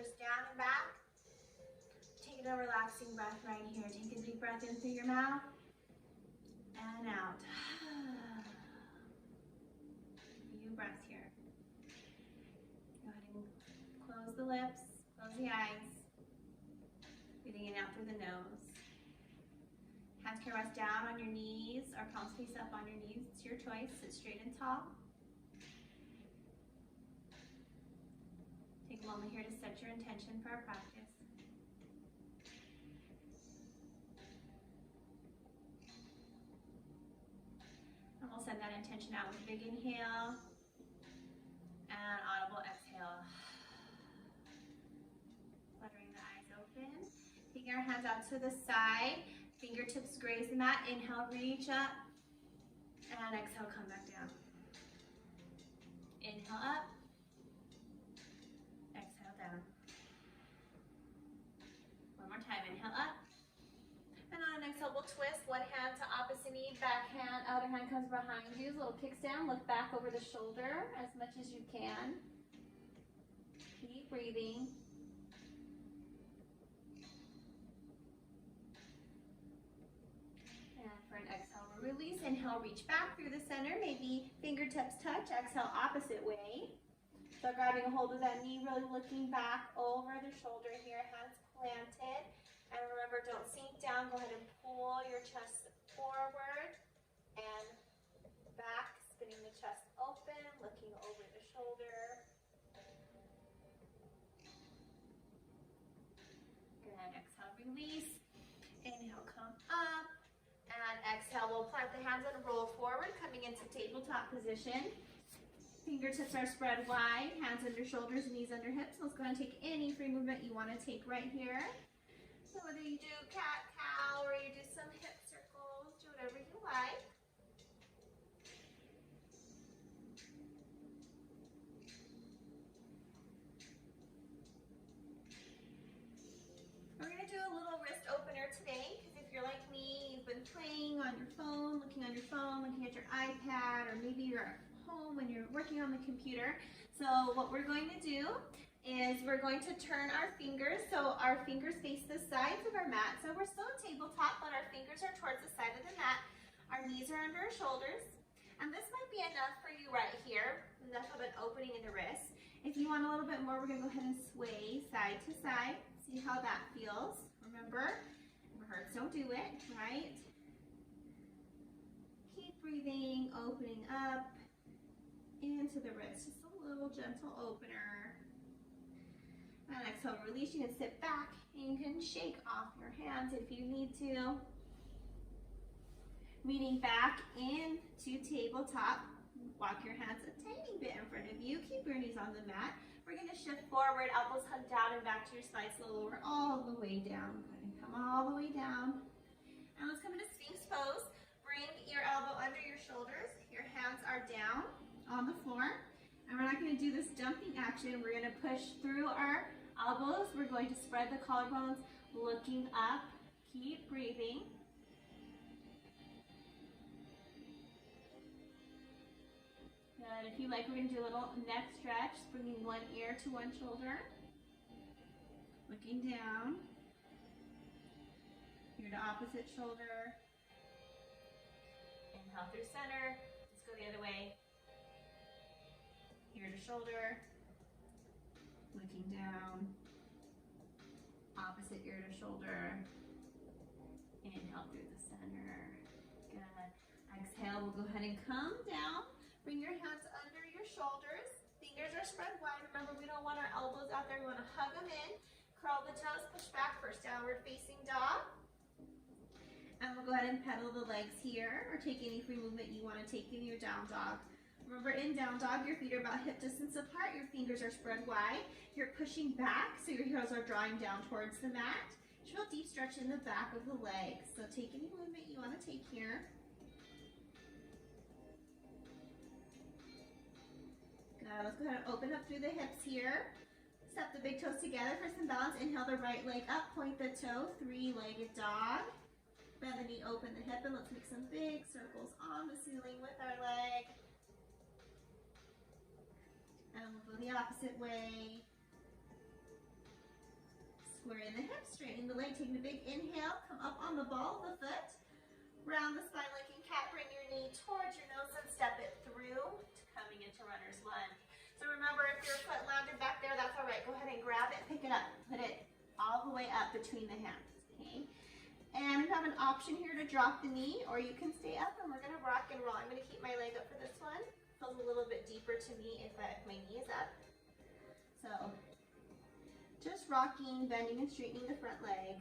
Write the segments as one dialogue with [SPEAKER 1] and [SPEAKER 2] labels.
[SPEAKER 1] shoulders down and back. Take a relaxing breath right here. Take a deep breath in through your mouth and out. A few breaths here. Go ahead and close the lips, close the eyes. Breathing in and out through the nose. Hands can rest down on your knees or palms face up on your knees. It's your choice. Sit straight and tall. Take a moment here to set your intention for our practice. And we'll send that intention out with a big inhale and audible exhale. Fluttering the eyes open. Taking our hands out to the side. Fingertips graze the mat. Inhale, reach up. And exhale, come back down. Inhale up. Exhale down. One more time. Inhale up. And on an exhale, we'll twist. One hand to opposite knee. Back hand, other hand comes behind you. Little kicks down. Look back over the shoulder as much as you can. Keep breathing. Release, inhale, reach back through the center, maybe fingertips touch, exhale, opposite way. So grabbing a hold of that knee, really looking back over the shoulder here, hands planted. And remember, don't sink down, go ahead and pull your chest forward and back, spinning the chest open, looking over the shoulder. Good, exhale, release. Inhale, come up. And exhale, we'll plant the hands and roll forward, coming into tabletop position. Fingertips are spread wide, hands under shoulders, knees under hips. Let's go ahead and take any free movement you want to take right here. So whether you do cat-cow or you do some hip circles, do whatever you like. We're going to do a little wrist opener today, because if you're like me, you've been playing on your phone, looking at your iPad, or maybe you're at home when you're working on the computer. So what we're going to do is we're going to turn our fingers, so our fingers face the sides of our mat. So we're still on tabletop, but our fingers are towards the side of the mat. Our knees are under our shoulders. And this might be enough for you right here, enough of an opening in the wrist. If you want a little bit more, we're going to go ahead and sway side to side. See how that feels. Remember, if it hurts, don't do it, right? Keep breathing, opening up into the wrist. Just a little gentle opener. And exhale, release. You can sit back and you can shake off your hands if you need to. Leaning back into tabletop. Walk your hands a tiny bit in front of you. Keep your knees on the mat. We're going to shift forward, elbows hug down and back to your spine, so lower all the way down. Go ahead and come all the way down. And let's come into Sphinx pose. Bring your elbow under your shoulders. Your hands are down on the floor. And we're not going to do this jumping action. We're going to push through our elbows. We're going to spread the collarbones, looking up. Keep breathing. Good. If you like, we're going to do a little neck stretch, bringing one ear to one shoulder. Looking down. Here to opposite shoulder. Inhale through center. Let's go the other way. Ear to shoulder. Looking down. Opposite ear to shoulder. Inhale through the center. Good. Exhale, we'll go ahead and come down. Bring your hands under your shoulders. Fingers are spread wide. Remember, we don't want our elbows out there. We want to hug them in. Curl the toes, push back, first downward facing dog. And we'll go ahead and pedal the legs here, or take any free movement you want to take in your down dog. Remember, in down dog, your feet are about hip distance apart. Your fingers are spread wide. You're pushing back, so your heels are drawing down towards the mat. Just real deep stretch in the back of the legs. So take any movement you want to take here. Let's go ahead and open up through the hips here. Step the big toes together for some balance. Inhale the right leg up, point the toe, three-legged dog. Bend the knee, open the hip, and let's make some big circles on the ceiling with our leg. And we'll go the opposite way. squaring the hips, straightening the leg, taking a big inhale, come up on the ball of the foot, round the spine like in cat, bring your knee towards your nose and step it through to coming into runner's lunge. So remember, if your foot landed back there, that's all right. Go ahead and grab it, pick it up, put it all the way up between the hands, okay? And you have an option here to drop the knee, or you can stay up and we're gonna rock and roll. I'm gonna keep my leg up for this one. Feels a little bit deeper to me if my knee is up. So just rocking, bending and straightening the front leg.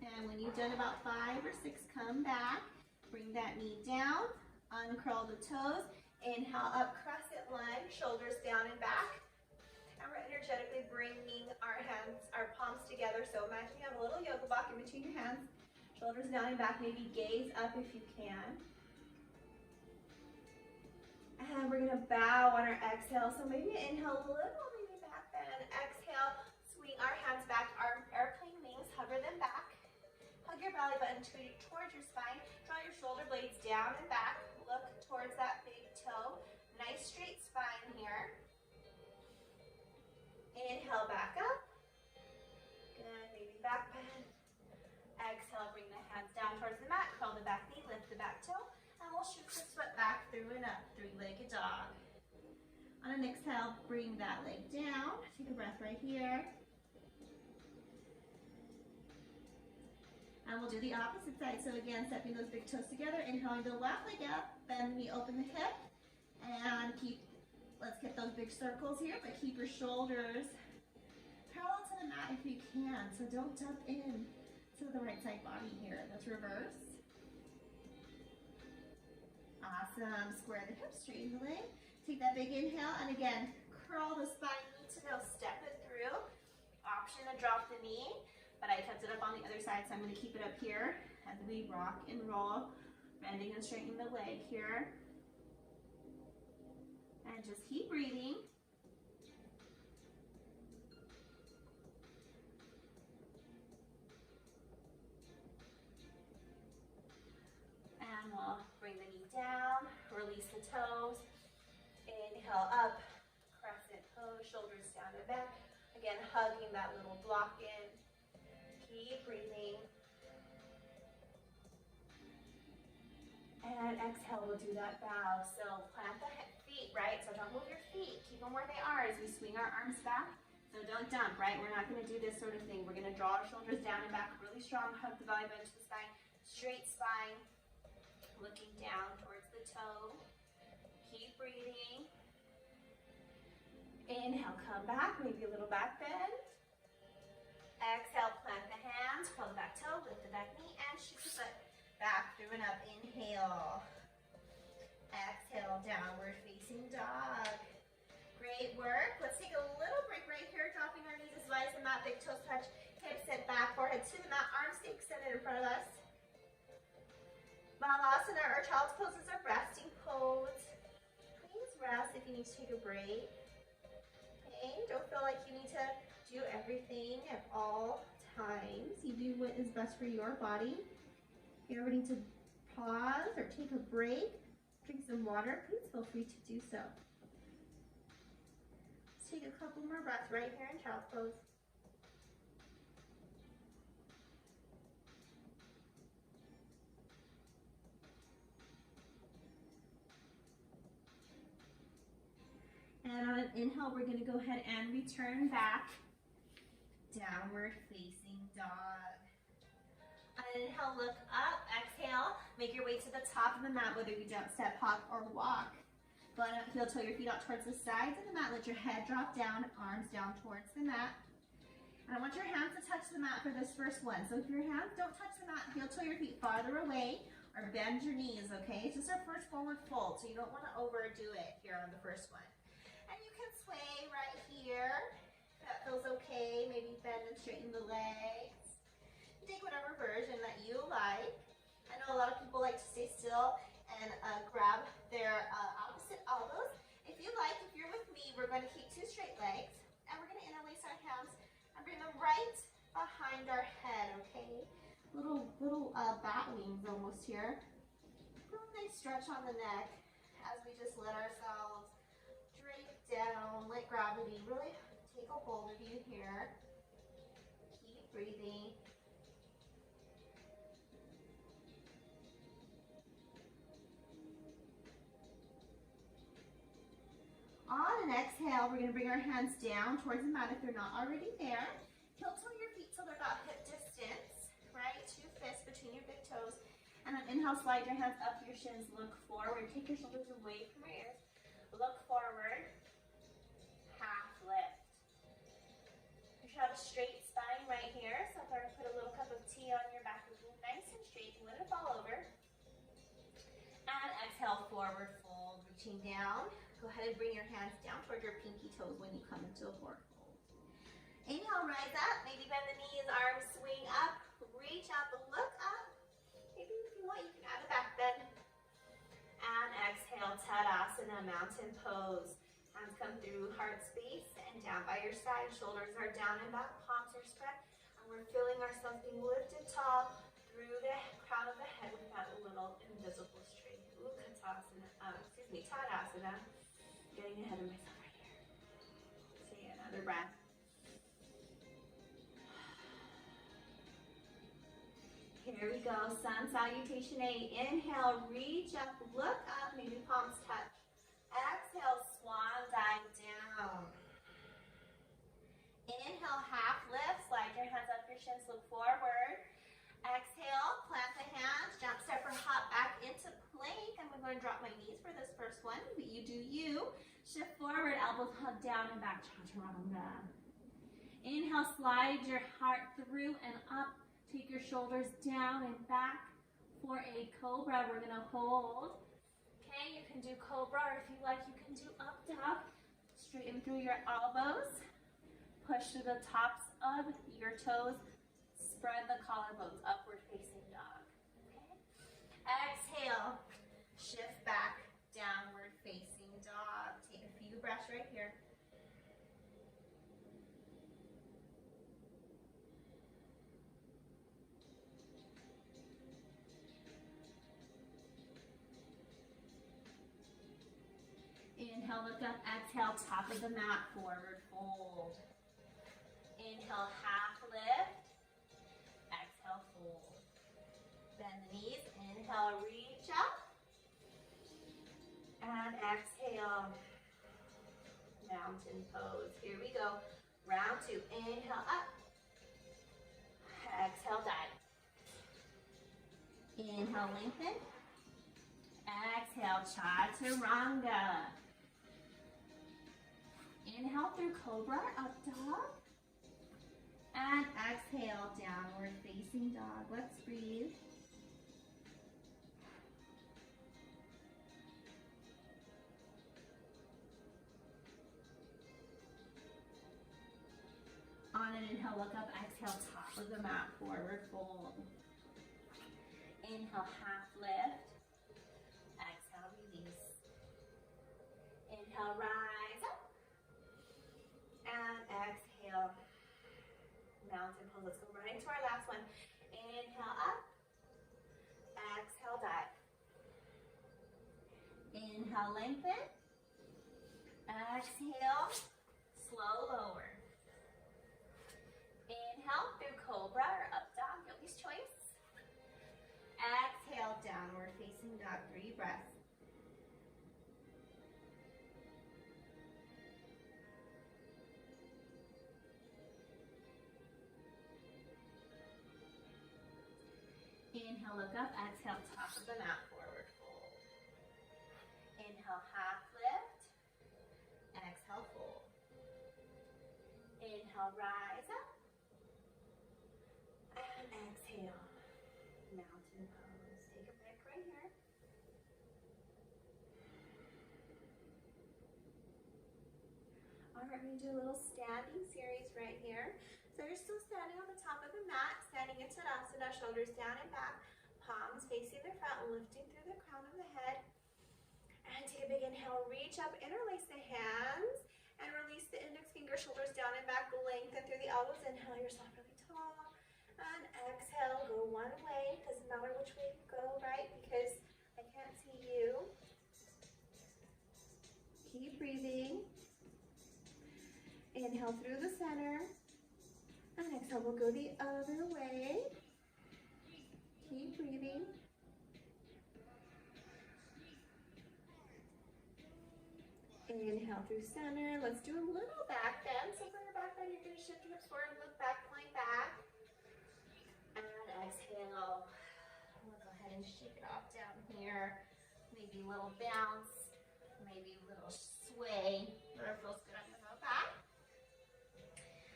[SPEAKER 1] And when you've done about 5 or 6, come back, bring that knee down, uncurl the toes, inhale up, crescent lunge, shoulders down and back. And we're energetically bringing our hands, our palms together. So imagine you have a little yoga block in between your hands, shoulders down and back, maybe gaze up if you can. And we're gonna bow on our exhale. So maybe inhale a little, maybe back bend. Exhale, swing our hands back, our airplane wings, hover them back. Hug your belly button towards your spine. Draw your shoulder blades down and back. Look towards that big toe. Nice straight spine here. Inhale back up. Good, maybe back bend. Exhale, bring the hands down towards the mat. Curl the back knee, lift the back toe. And we'll shoot this foot back through and up, three-legged dog. On an exhale, bring that leg down. Take a breath right here. And we'll do the opposite side. So again, stepping those big toes together, inhaling the left leg up, bend the knee, open the hip, and let's get those big circles here, but keep your shoulders parallel to the mat if you can. So don't dump in to the right side body here. Let's reverse. Awesome. Square the hips, straighten the leg. Take that big inhale, and again, curl the spine, knee to nose, step it through. Option to drop the knee, but I kept it up on the other side, so I'm going to keep it up here as we rock and roll, bending and straightening the leg here. And just keep breathing. And we'll bring the knee down, release the toes. Inhale up, crescent pose, shoulders down and back. Again, hugging that little block in. Keep breathing. And exhale, we'll do that bow. So plant the feet, right? So don't move your feet. Keep them where they are as we swing our arms back. So don't dump, right? We're not going to do this sort of thing. We're going to draw our shoulders down and back really strong. Hug the belly button to the spine. Straight spine. Looking down towards the toe. Keep breathing. Inhale, come back. Maybe a little back bend. Exhale, plant the hands. Curl the back toe. Lift the back knee and shoot the foot back through and up. Inhale. Exhale, downward facing dog. Great work. Let's take a little break right here, dropping our knees as wide as the mat, big toes touch, hips sit back, forehead to the mat, arms stay extended in front of us. Balasana, or child's pose, is a resting pose. Please rest if you need to take a break. Okay, don't feel like you need to do everything at all times. You do what is best for your body. If you ever need to pause or take a break, drink some water, please feel free to do so. Let's take a couple more breaths right here in child's pose. And on an inhale, we're going to go ahead and return back. Downward facing dog. On an inhale, look up. Exhale, make your way to the top of the mat, whether you jump, step, hop, or walk. Button up, heel, toe your feet out towards the sides of the mat. Let your head drop down, arms down towards the mat. And I want your hands to touch the mat for this first one. So if your hands don't touch the mat, heel, toe your feet farther away, or bend your knees, okay? It's just our first forward fold, so you don't want to overdo it here on the first one. And you can sway right here. That feels okay. Maybe bend and straighten the legs. Take whatever version that you like. I know a lot of people like to stay still and grab their opposite elbows. If you like, if you're with me, we're going to keep 2 straight legs, and we're going to interlace our hands and bring them right behind our head, okay? Little bat wings almost here. Little nice stretch on the neck as we just let ourselves drape down, let gravity really take a hold of you here. Keep breathing. On an exhale, we're going to bring our hands down towards the mat if they're not already there. Heel toe your feet till they're about hip distance, right? 2 fists between your big toes. And on inhale, slide your hands up your shins, look forward. Take your shoulders away from your ears. Look forward. Half lift. You should have a straight spine right here. So if I were to put a little cup of tea on your back, it would be nice and straight. Let it fall over. And exhale, forward fold, reaching down. Go ahead and bring your hands down toward your pinky toes when you come into a forward fold. Inhale, rise up. Maybe bend the knees, arms swing up. Reach up, look up. Maybe if you want, you can add a back bend. And exhale, Tadasana, mountain pose. Hands come through heart space and down by your side. Shoulders are down and back, palms are spread. And we're feeling ourselves being lifted tall through the crown of the head with that little invisible string. Tadasana. Getting ahead of myself right here. Take another breath. Here we go, sun salutation A. Inhale, reach up, look up, maybe palms touch. Exhale, swan dive down. Inhale, half lift, slide your hands up your shins, look forward. Exhale, plant the hands, jump, step, or hop back into plank. I'm going to drop my knees for this first one, but you do you. Shift forward, elbows hug down and back, chaturanga. Inhale, slide your heart through and up. Take your shoulders down and back for a cobra. We're going to hold. Okay, you can do cobra, or if you like, you can do up dog. Straighten through your elbows. Push to the tops of your toes. Spread the collarbones, upward facing dog. Okay. Exhale, shift back, downward facing dog. Take a few breaths right here. Inhale, look up, exhale, top of the mat, forward fold. Inhale, half lift. Exhale, fold. Bend the knees. Inhale, reach up. And exhale, mountain pose. Here we go. Round 2. Inhale, up. Exhale, dive. Inhale, lengthen. Exhale, chaturanga. Inhale through cobra, up dog. And exhale, downward facing dog. Let's breathe. On an inhale, look up, exhale, top of the mat, forward fold. Inhale, half lift. Exhale, release. Inhale, rise up. And exhale, mountain pose. Let's go right into our last one. Inhale, up. Exhale, dive. Inhale, lengthen. Exhale, slow lower. Inhale through cobra or up dog, yogi's choice. Exhale, downward facing dog, 3 breaths. Inhale, look up, exhale, top of the mat, forward fold. Inhale, half lift. Exhale, fold. Inhale, rise up. And exhale, mountain pose. Take a break right here. All right, we're going to do a little standing series right here. So you're still standing on the top of the mat, standing in Tadasana, shoulders down and back, palms facing the front, lifting through the crown of the head. And take a big inhale, reach up, interlace the hands, and release the index finger, shoulders down and back, lengthen through the elbows. Inhale yourself really tall. And exhale, go one way. Doesn't matter which way you go, right? Because I can't see you. Inhale through the center. And exhale, we'll go the other way. Keep breathing. Inhale through center. Let's do a little back bend. So for your back bend, you're going to shift your hips forward, look back, point back. And exhale. We'll go ahead and shake it off down here. Maybe a little bounce, maybe a little sway. Whatever feels good on your low back.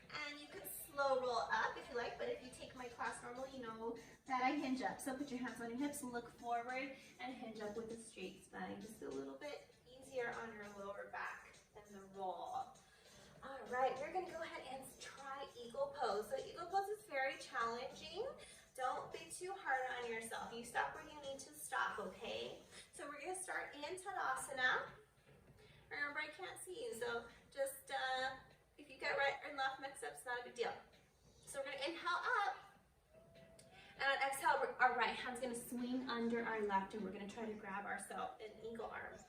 [SPEAKER 1] And you could slow roll up if you like, but if you take my class normally, you know that I hinge up. So put your hands on your hips, look forward, and hinge up with a straight spine. Just a little bit easier on your lower back than the roll. All right, we're gonna go ahead and try eagle pose. So eagle pose is very challenging. Don't be too hard on yourself. You stop where you need to stop, okay? So we're gonna start in Tadasana. Remember, I can't see you, so just, if you get right and left mixed up, it's not a big deal. So we're gonna inhale up, and on exhale, our right hand's gonna swing under our left, and we're gonna try to grab ourselves in eagle arms.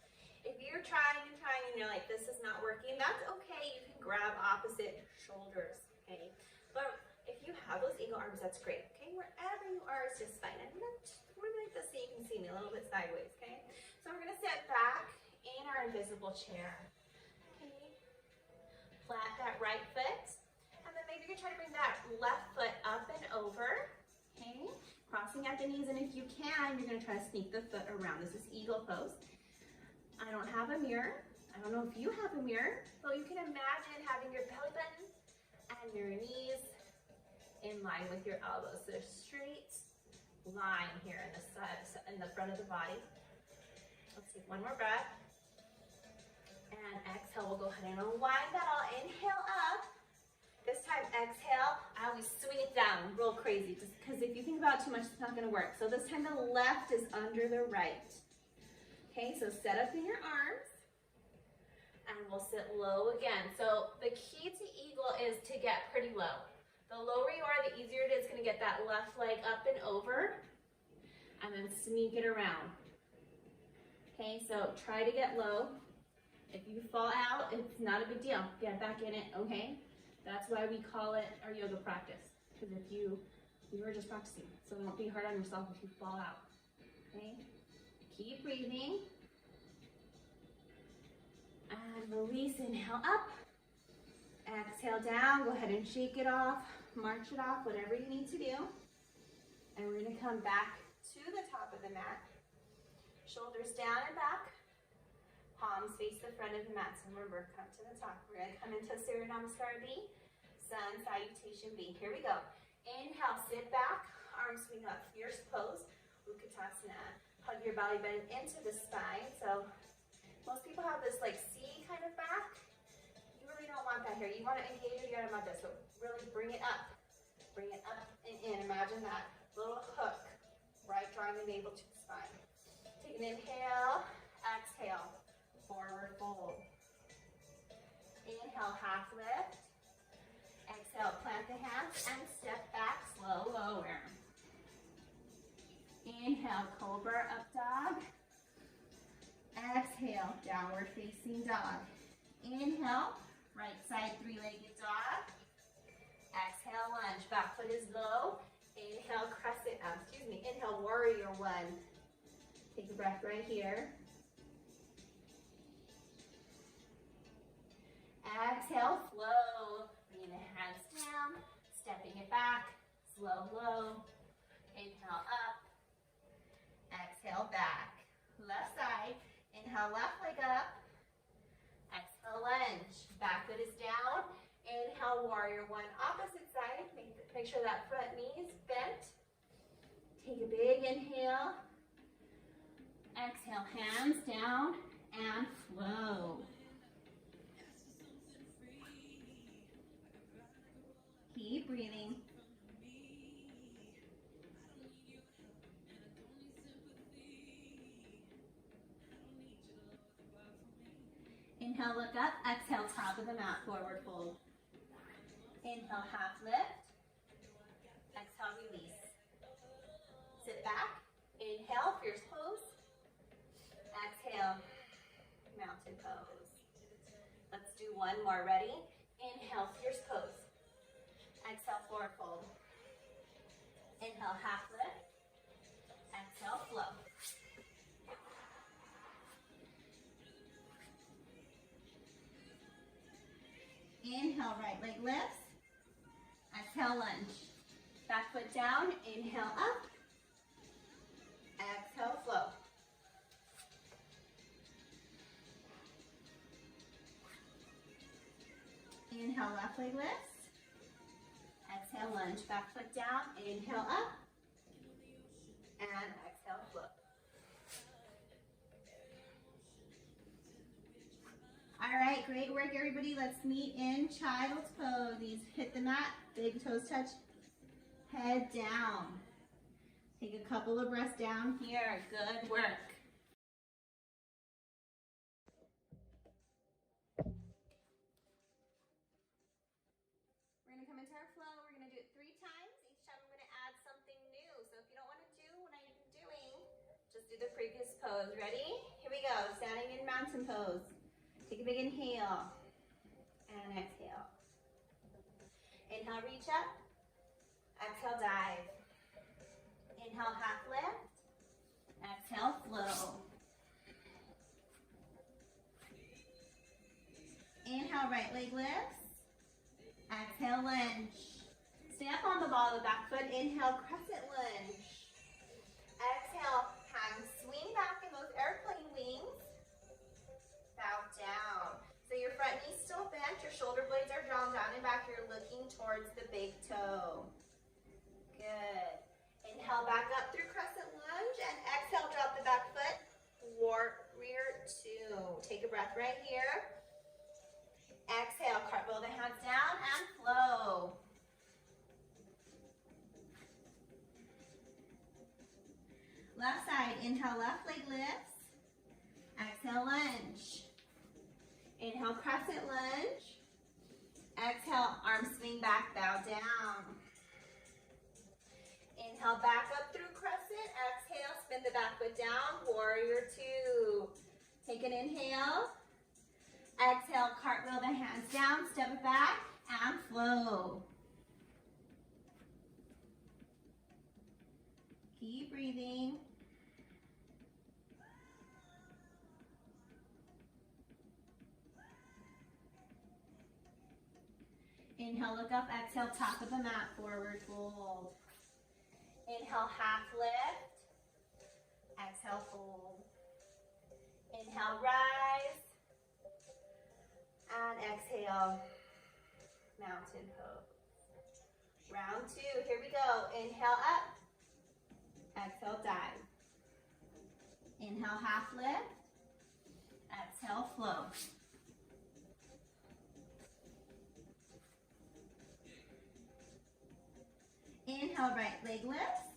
[SPEAKER 1] If you're trying and you're like, this is not working, that's okay. You can grab opposite shoulders, okay? But if you have those eagle arms, that's great, okay? Wherever you are is just fine. I'm gonna like this so you can see me a little bit sideways, okay? So we're gonna sit back in our invisible chair, okay? Plant that right foot, and then maybe you're gonna try to bring that left foot up and over, okay? Crossing at the knees, and if you can, you're gonna try to sneak the foot around. This is eagle pose. I don't have a mirror. I don't know if you have a mirror, but you can imagine having your belly button and your knees in line with your elbows. So straight line here in the side, in the front of the body. Let's take one more breath. And exhale, we'll go ahead and unwind that all. Inhale up. This time, exhale. I always swing it down real crazy, just because if you think about it too much, it's not gonna work. So this time the left is under the right. Okay, so set up in your arms, and we'll sit low again. So the key to eagle is to get pretty low. The lower you are, the easier it is going to get that left leg up and over, and then sneak it around. Okay, so try to get low. If you fall out, it's not a big deal. Get back in it, okay? That's why we call it our yoga practice, because we were just practicing. So don't be hard on yourself if you fall out, okay? Keep breathing. And release, inhale up. Exhale down, go ahead and shake it off, march it off, whatever you need to do. And we're gonna come back to the top of the mat. Shoulders down and back. Palms face the front of the mat. So remember, come to the top. We're gonna come into Surya Namaskar B, Sun Salutation B. Here we go. Inhale, sit back, arms swing up, fierce pose, Utkatasana. Hug your belly button into the spine. So most people have this like C kind of back. You really don't want that here. You want to engage your Yada Mudra. So really bring it up. Bring it up and in. Imagine that little hook, right? Drawing the navel to the spine. Take an inhale, exhale, forward fold. Inhale, half lift. Exhale, plant the hands and step back, slow lower. Inhale, cobra up dog. Exhale, downward facing dog. Inhale, right side three-legged dog. Exhale, lunge, back foot is low. Inhale, crescent, inhale, warrior one. Take a breath right here. Exhale, flow. Bringing the hands down, stepping it back, slow, low. Inhale, up. Exhale, back. Left side. Inhale, left leg up. Exhale, lunge. Back foot is down. Inhale, warrior one. Opposite side. Make sure that front knee is bent. Take a big inhale. Exhale, hands down and flow. Keep breathing. Inhale, look up. Exhale, top of the mat, forward fold. Inhale, half lift. Exhale, release. Sit back. Inhale, fierce pose. Exhale, mountain pose. Let's do one more. Ready? Inhale. Inhale, fierce pose. Exhale, forward fold. Inhale, half lift. Exhale, flow. Inhale, right leg lifts. Exhale, lunge. Back foot down. Inhale, up. Exhale, flow. Inhale, left leg lifts. Exhale, lunge. Back foot down. Inhale, up. And exhale, flow. All right, great work, everybody. Let's meet in child's pose. Knees hit the mat, big toes touch, head down. Take a couple of breaths down here. Good work. We're gonna come into our flow. We're gonna do it 3 times. Each time I'm gonna add something new. So if you don't wanna do what I'm doing, just do the previous pose. Ready? Here we go, standing in mountain pose. Take a big inhale and exhale. Inhale, reach up. Exhale, dive. Inhale, half lift. Exhale, flow. Inhale, right leg lifts. Exhale, lunge. Stay up on the ball of the back foot. Inhale, crescent lunge. Exhale, hands swing back in those airplane wings. Bow down. So your front knee's still bent, your shoulder blades are drawn down and back. You're looking towards the big toe. Good. Inhale, back up through crescent lunge, and exhale, drop the back foot. Warrior 2. Take a breath right here. Exhale, cartwheel the hands down and flow. Left side, inhale, left leg lifts. Exhale, lunge. Inhale, crescent lunge. Exhale, arms swing back, bow down. Inhale, back up through crescent. Exhale, spin the back foot down, warrior 2. Take an inhale. Exhale, cartwheel the hands down, step it back, and flow. Keep breathing. Inhale, look up, exhale, top of the mat, forward fold. Inhale, half lift. Exhale, fold. Inhale, rise. And exhale, mountain pose. Round 2, here we go. Inhale, up. Exhale, dive. Inhale, half lift. Exhale, flow. Inhale, right leg lifts.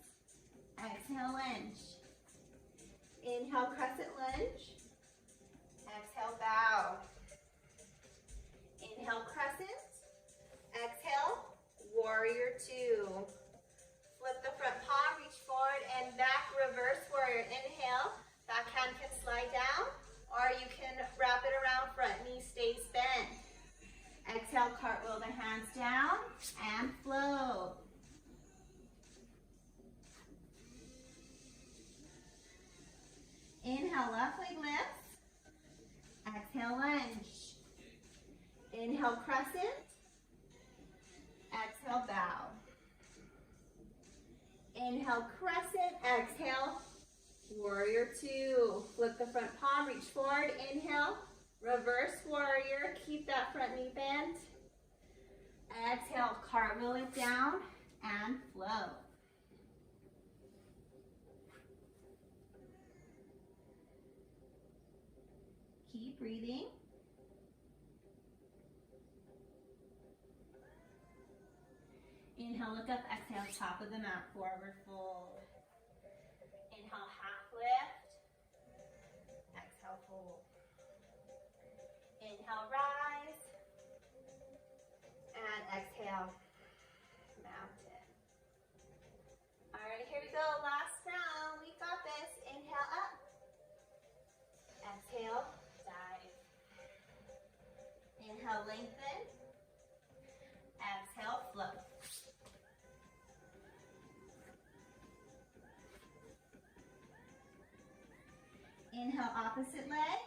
[SPEAKER 1] Exhale, lunge. Inhale, crescent lunge. Exhale, bow. Inhale, crescent. Exhale, warrior 2. Flip the front palm, reach forward and back, reverse warrior. Inhale, back hand can slide down, or you can wrap it around, front knee stays bent. Exhale, cartwheel the hands down and flow. Inhale, left leg lifts. Exhale, lunge. Inhale, crescent. Exhale, bow. Inhale, crescent. Exhale, warrior 2. Flip the front palm, reach forward. Inhale, reverse warrior. Keep that front knee bent. Exhale, cartwheel it down and flow. Keep breathing. Inhale, look up, exhale, top of the mat, forward fold. Inhale, half lift. Exhale, fold. Inhale, rise. And exhale, mountain. All right, here we go, last round. We got this. Inhale, up. Exhale, dive. Inhale, lengthen. Inhale, opposite leg.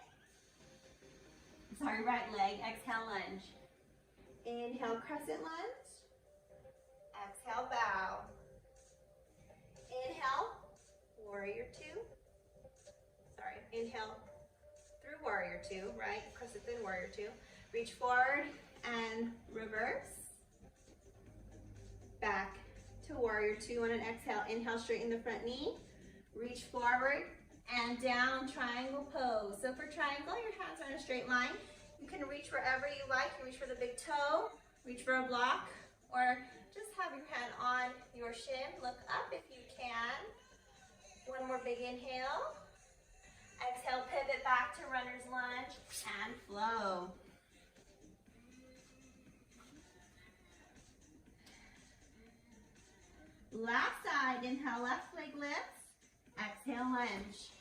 [SPEAKER 1] Sorry, right leg. Exhale, lunge. Inhale, crescent lunge. Exhale, bow. Inhale, warrior two. Sorry, inhale through warrior two, right? Crescent then warrior two. Reach forward and reverse. Back to warrior two on an exhale. Inhale, straighten the front knee. Reach forward and down, triangle pose. So for triangle, your hands are in a straight line. You can reach wherever you like. You reach for the big toe, reach for a block, or just have your hand on your shin. Look up if you can. One more big inhale. Exhale, pivot back to runner's lunge and flow. Last side, inhale, left leg lifts. Exhale, lunge.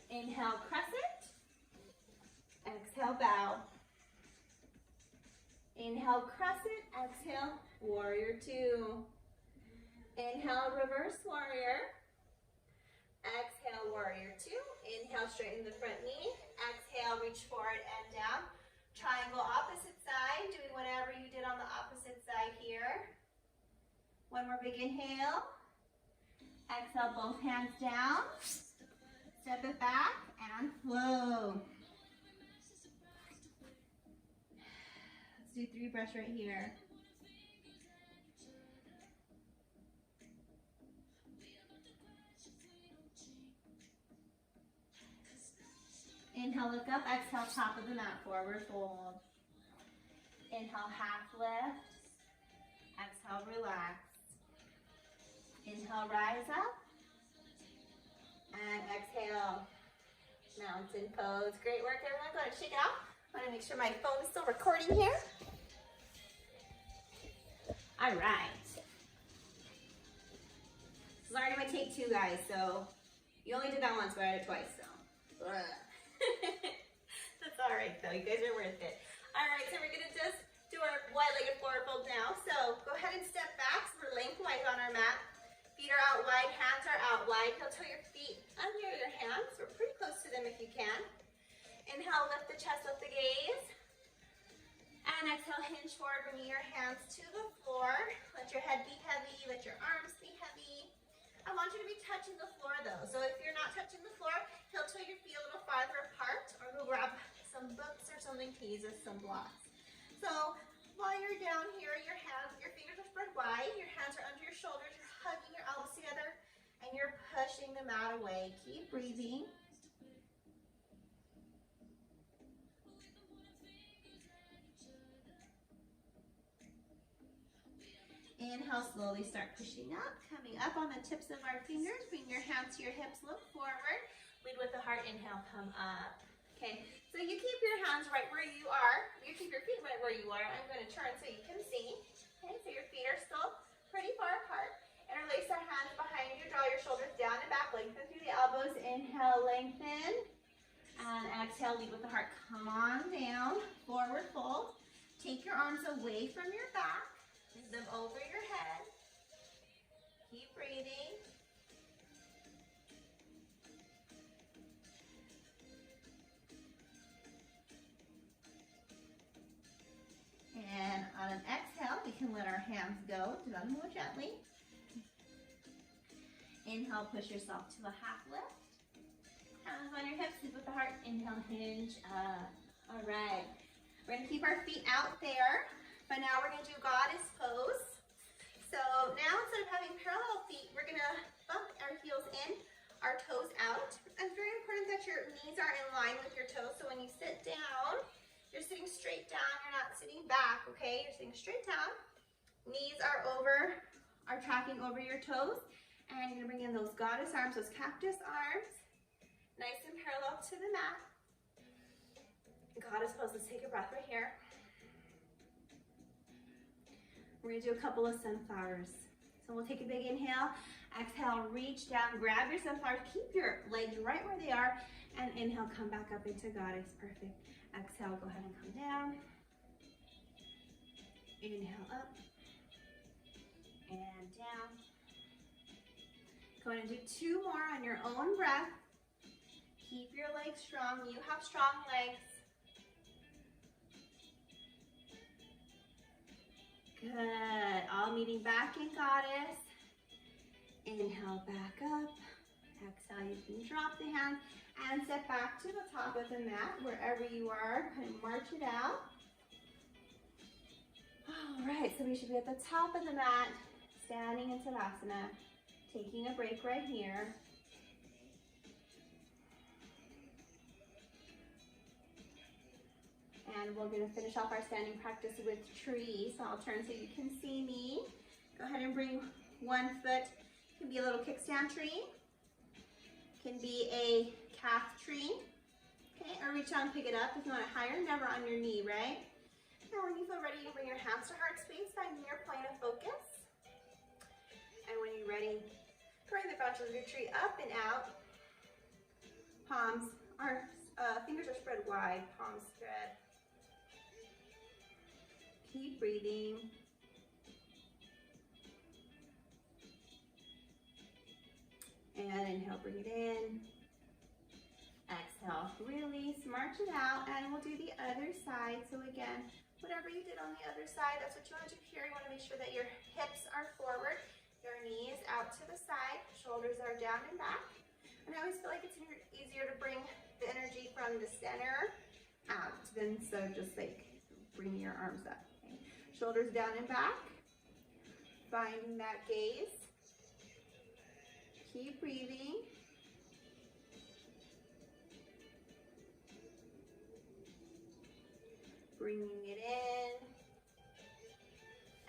[SPEAKER 1] Inhale, crescent. Exhale, bow. Inhale, crescent. Exhale, warrior two. Inhale, reverse warrior. Exhale, warrior two. Inhale, straighten the front knee. Exhale, reach forward and down. Triangle opposite side, doing whatever you did on the opposite side here. One more big inhale. Exhale, both hands down. Step it back and flow. Let's do 3 breaths right here. Inhale, look up. Exhale, top of the mat, forward fold. Inhale, half lift. Exhale, relax. Inhale, rise up. And exhale, mountain pose. Great work, everyone. Go ahead and shake it off. I want to make sure my phone is still recording here. All right. This is already my take 2, guys. So you only did that once, but I did it twice. So that's all right, though. You guys are worth it. All right, so we're going to just do our wide-legged forward fold now. So go ahead and step back. So we're lengthwise on our mat. Feet are out wide, hands are out wide. Heel-toe your feet under your hands. We're pretty close to them if you can. Inhale, lift the chest, lift the gaze. And exhale, hinge forward, bringing your hands to the floor. Let your head be heavy, let your arms be heavy. I want you to be touching the floor though. So if you're not touching the floor, heel-toe your feet a little farther apart, or go grab some books or something to use as some blocks. So while you're down here, your fingers are spread wide, your hands are under your shoulders, you're hugging your elbows together, and you're pushing the mat away. Keep breathing. Inhale, slowly start pushing up, coming up on the tips of our fingers. Bring your hands to your hips, look forward. Lead with the heart, inhale, come up. Okay, so you keep your hands right where you are. You keep your feet right where you are. I'm going to turn so you can see. Okay, so your feet are still pretty far apart. Interlace our hands behind you. Draw your shoulders down and back. Lengthen through the elbows. Inhale, lengthen. And exhale, lead with the heart. Come on down. Forward fold. Take your arms away from your back. Lead them over your head. Keep breathing. And on an exhale, we can let our hands go. Do them more gently. Inhale, push yourself to a half lift. Hands on your hips, lead with the heart. Inhale, hinge up. All right. We're going to keep our feet out there, but now we're going to do goddess pose. So now instead of having parallel feet, we're going to bump our heels in, our toes out. And it's very important that your knees are in line with your toes. So when you sit down, you're sitting straight down. You're not sitting back, okay? You're sitting straight down. Knees are tracking over your toes. And you're going to bring in those goddess arms, those cactus arms. Nice and parallel to the mat. Goddess pose. Let's take a breath right here. We're going to do a couple of sunflowers. So we'll take a big inhale. Exhale, reach down, grab your sunflowers. Keep your legs right where they are. And inhale, come back up into goddess. Perfect. Exhale, go ahead and come down. Inhale up. And down. Go ahead and do 2 more on your own breath. Keep your legs strong. You have strong legs. Good. All meeting back in goddess. Inhale, back up. Exhale, you can drop the hands and step back to the top of the mat, wherever you are. Kind of march it out. All right, so we should be at the top of the mat, standing in Savasana, taking a break right here. And we're going to finish off our standing practice with tree. So I'll turn so you can see me. Go ahead and bring one foot. It can be a little kickstand tree. It can be a calf tree. Okay, or reach out and pick it up if you want it higher, never on your knee, right? Now when you feel ready, you bring your hands to heart space, finding your plane of focus. And when you're ready, bring the branches of your tree up and out. Palms are, fingers are spread wide, palms spread. Keep breathing. And inhale, bring it in. Exhale, release, march it out, and we'll do the other side. So again, whatever you did on the other side, that's what you want to do here. You want to make sure that your hips are forward, your knees out to the side, shoulders are down and back. And I always feel like it's easier to bring the energy from the center out than so just like bringing your arms up. Okay. Shoulders down and back, finding that gaze. Keep breathing. Bringing it in.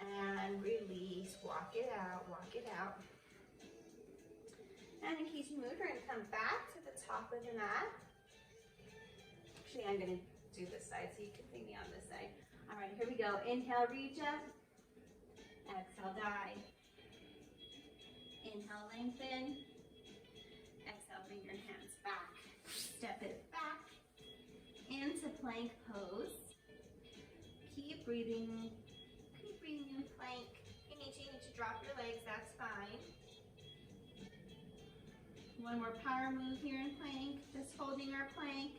[SPEAKER 1] And release. Walk it out, walk it out. And in case you move, we're going to come back to the top of the mat. Actually, I'm going to do this side so you can see me on this side. All right, here we go. Inhale, reach up. Exhale, dive. Inhale, lengthen. Exhale, bring your hands back. Step it back into plank pose. Keep breathing. Keep breathing in plank. If you need to drop your legs, that's fine. One more power move here in plank. Just holding our plank.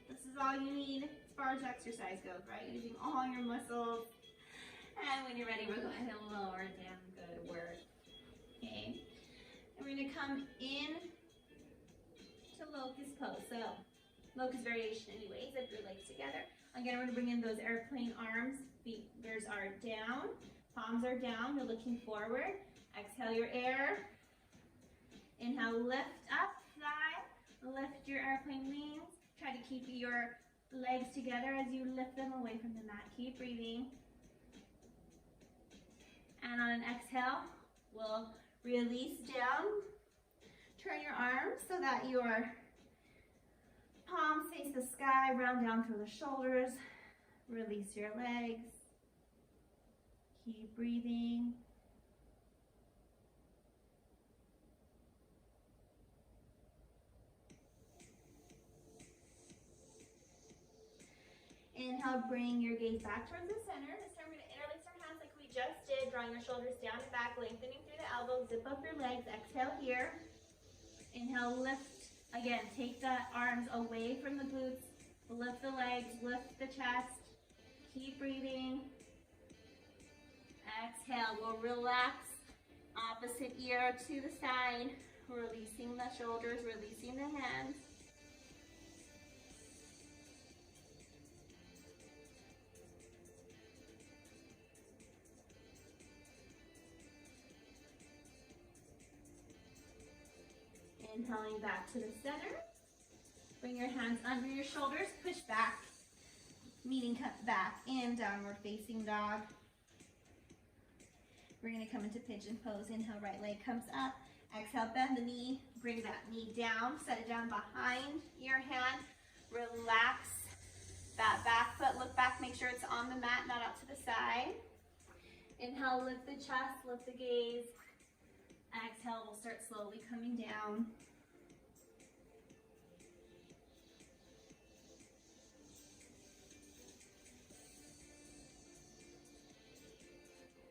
[SPEAKER 1] This is all you need as far as exercise goes, right? Using all your muscles. And when you're ready, we'll go ahead and lower down. Good work. Okay. And we're going to come in to locust pose. So, locust variation anyways, zip your legs together. Again, we're going to bring in those airplane arms. Fingers are down. Palms are down. You're looking forward. Exhale your air. Inhale, lift up, fly. Lift your airplane wings. Try to keep your legs together as you lift them away from the mat. Keep breathing. And on an exhale, we'll release down. Turn your arms so that your palms face the sky, round down through the shoulders. Release your legs. Keep breathing. Inhale, bring your gaze back towards the center. This time we're going to interlace our hands like we just did, drawing your shoulders down and back, lengthening through the elbows. Zip up your legs. Exhale here. Inhale, lift. Again, take the arms away from the glutes. Lift the legs, lift the chest. Keep breathing. Exhale, we'll relax. Opposite ear to the side. Releasing the shoulders, releasing the hands. Inhaling back to the center. Bring your hands under your shoulders. Push back. Meaning cut back in downward facing dog. We're going to come into pigeon pose. Inhale, right leg comes up. Exhale, bend the knee. Bring that knee down. Set it down behind your hand. Relax that back foot. Look back. Make sure it's on the mat, not out to the side. Inhale, lift the chest, lift the gaze. Exhale, we'll start slowly coming down.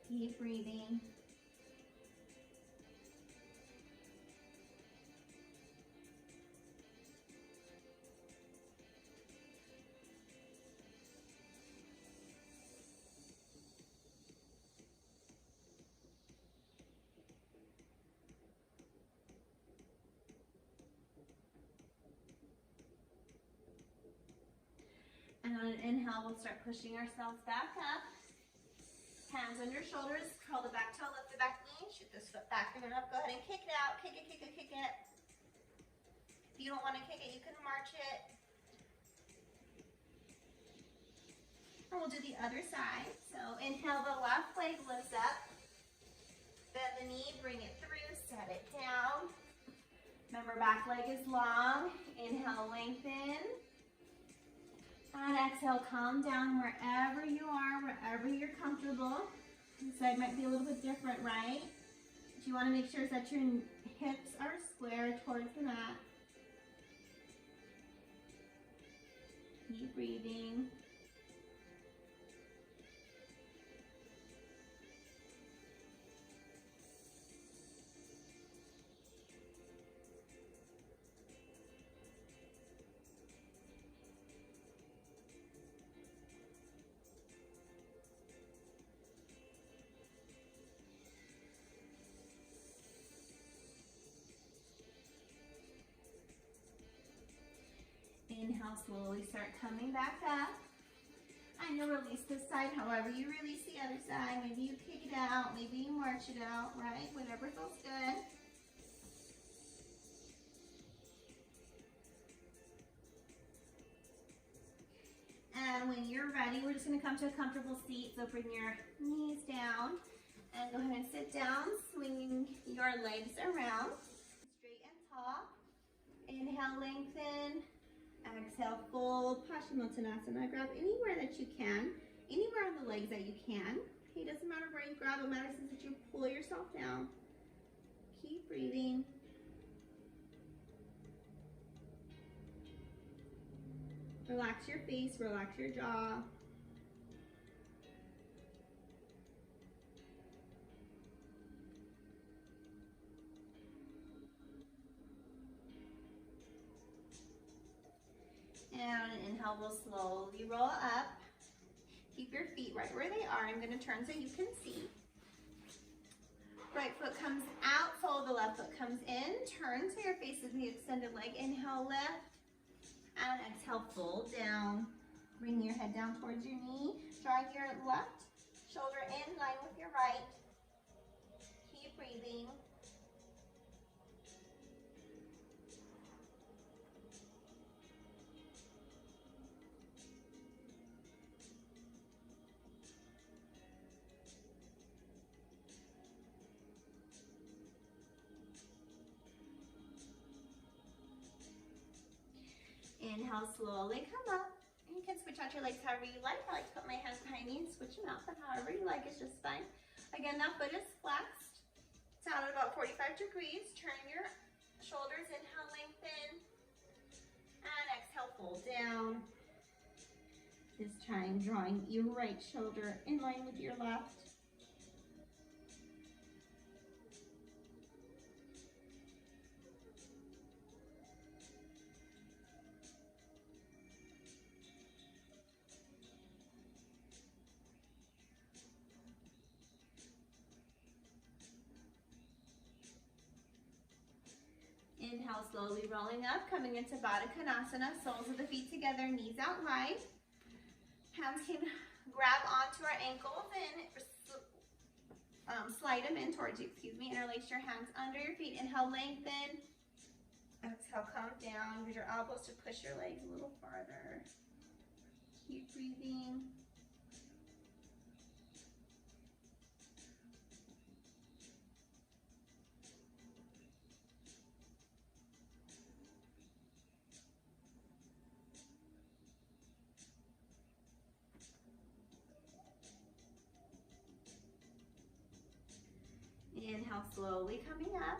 [SPEAKER 1] Keep breathing. Inhale, we'll start pushing ourselves back up. Hands under shoulders, curl the back toe, lift the back knee, shoot this foot back and up. Go ahead and kick it out, kick it, kick it, kick it. If you don't want to kick it, you can march it. And we'll do the other side. So inhale, the left leg lifts up. Bend the knee, bring it through, set it down. Remember, back leg is long. Inhale, lengthen. And exhale, calm down wherever you are, wherever you're comfortable. This side might be a little bit different, right? But you want to make sure that your hips are square towards the mat. Keep breathing. Inhale, slowly start coming back up. And you'll release this side however you release the other side. Maybe you kick it out, maybe you march it out, right? Whatever feels good. And when you're ready, we're just going to come to a comfortable seat. So bring your knees down and go ahead and sit down, swinging your legs around. Straight and tall. Inhale, lengthen. Exhale, fold, Paschimottanasana. Grab anywhere that you can, anywhere on the legs that you can. Okay, doesn't matter where you grab, it matters is that you pull yourself down. Keep breathing. Relax your face, relax your jaw. And inhale, we'll slowly roll up. Keep your feet right where they are. I'm going to turn so you can see. Right foot comes out, fold the left foot comes in. Turn so your face is the extended leg. Inhale, lift. And exhale, fold down. Bring your head down towards your knee. Drawing your left shoulder in line with your right. Keep breathing. Inhale, slowly come up. And you can switch out your legs however you like. I like to put my hands behind me and switch them out, but however you like, it's just fine. Again, that foot is flexed. It's out at about 45 degrees. Turn your shoulders, inhale, lengthen. And exhale, fold down. This time, drawing your right shoulder in line with your left. Inhale, slowly rolling up, coming into Baddha Konasana, soles of the feet together, knees out wide. Hands can grab onto our ankles and slide them in towards you, Interlace your hands under your feet. Inhale, lengthen. Exhale, come down. Use your elbows to push your legs a little farther. Keep breathing. Inhale, slowly coming up.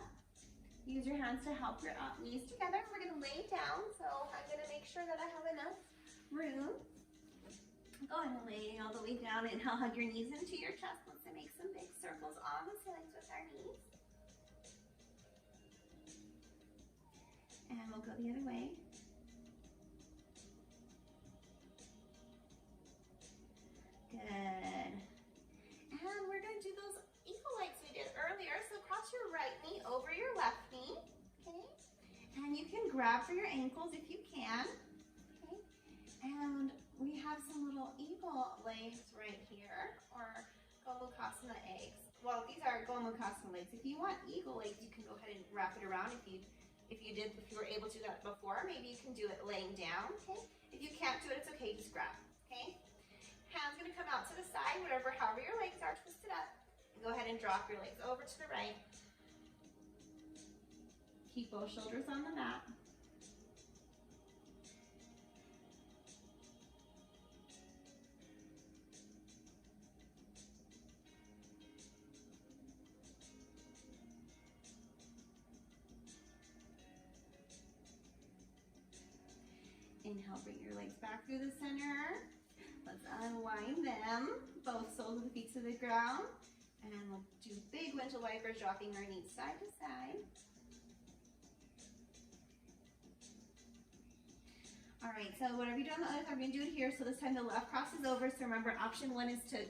[SPEAKER 1] Use your hands to help your knees together. We're going to lay down, so I'm going to make sure that I have enough room. Go ahead and lay all the way down. Inhale, hug your knees into your chest. Let's make some big circles on the sides with our knees. And we'll go the other way. Good. And we're going to do those equal-legs we did earlier. So cross your right knee over your left knee. Okay. And you can grab for your ankles if you can. Okay. And we have some little around if you were able to do that before. Maybe you can do it laying down, okay? If you can't do it, it's okay, just grab, okay? Hands gonna come out to the side, however your legs are, twist it up. And go ahead and drop your legs over to the right. Keep both shoulders on the mat. Inhale, bring your legs back through the center. Let's unwind them. Both soles of the feet to the ground. And we'll do big windshield wipers, dropping our knees side to side. All right, so whatever you do on the other side, we're gonna do it here. So this time the left crosses over. So remember, option one is to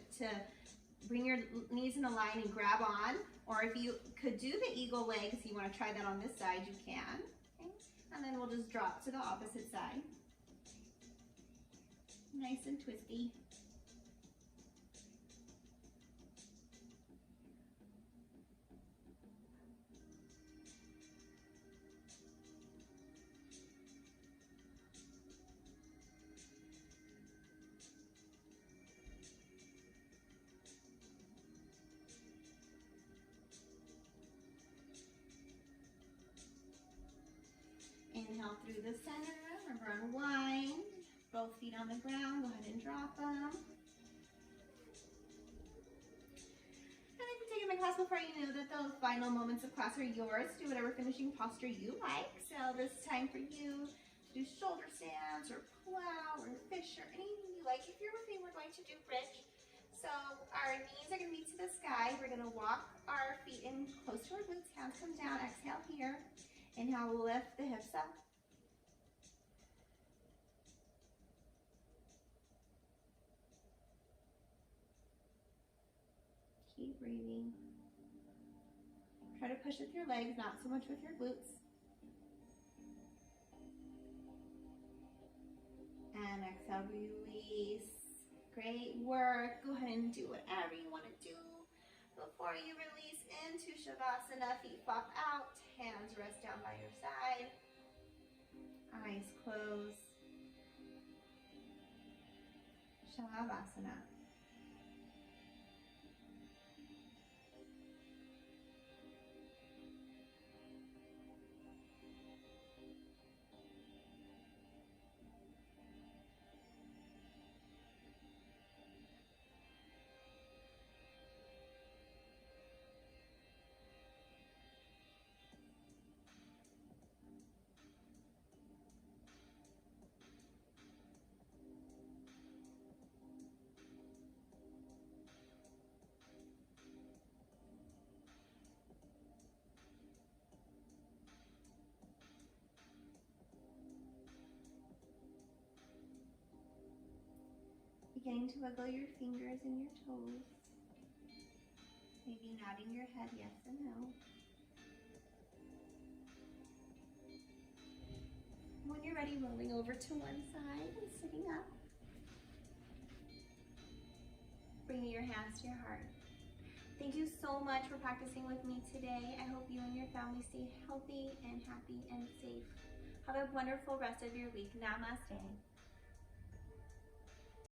[SPEAKER 1] bring your knees in a line and grab on. Or if you could do the eagle leg, if you wanna try that on this side, you can. Okay? And then we'll just drop to the opposite side. Nice and twisty. Inhale through the center. Remember, unwind. Both feet on the ground. Go ahead and drop them. And if you've taken my class before, you know that those final moments of class are yours. Do whatever finishing posture you like. So this is time for you to do shoulder stands or plow or fish or anything you like. If you're with me, we're going to do bridge. So our knees are going to be to the sky. We're going to walk our feet in close to our glutes. Hands come down. Exhale here. Inhale, lift the hips up. Keep breathing. Try to push with your legs, not so much with your glutes. And exhale, release. Great work. Go ahead and do whatever you want to do before you release into Shavasana. Feet flop out, hands rest down by your side. Eyes closed. Shavasana. Beginning to wiggle your fingers and your toes. Maybe nodding your head yes and no. When you're ready, rolling over to one side and sitting up. Bringing your hands to your heart. Thank you so much for practicing with me today. I hope you and your family stay healthy and happy and safe. Have a wonderful rest of your week. Namaste.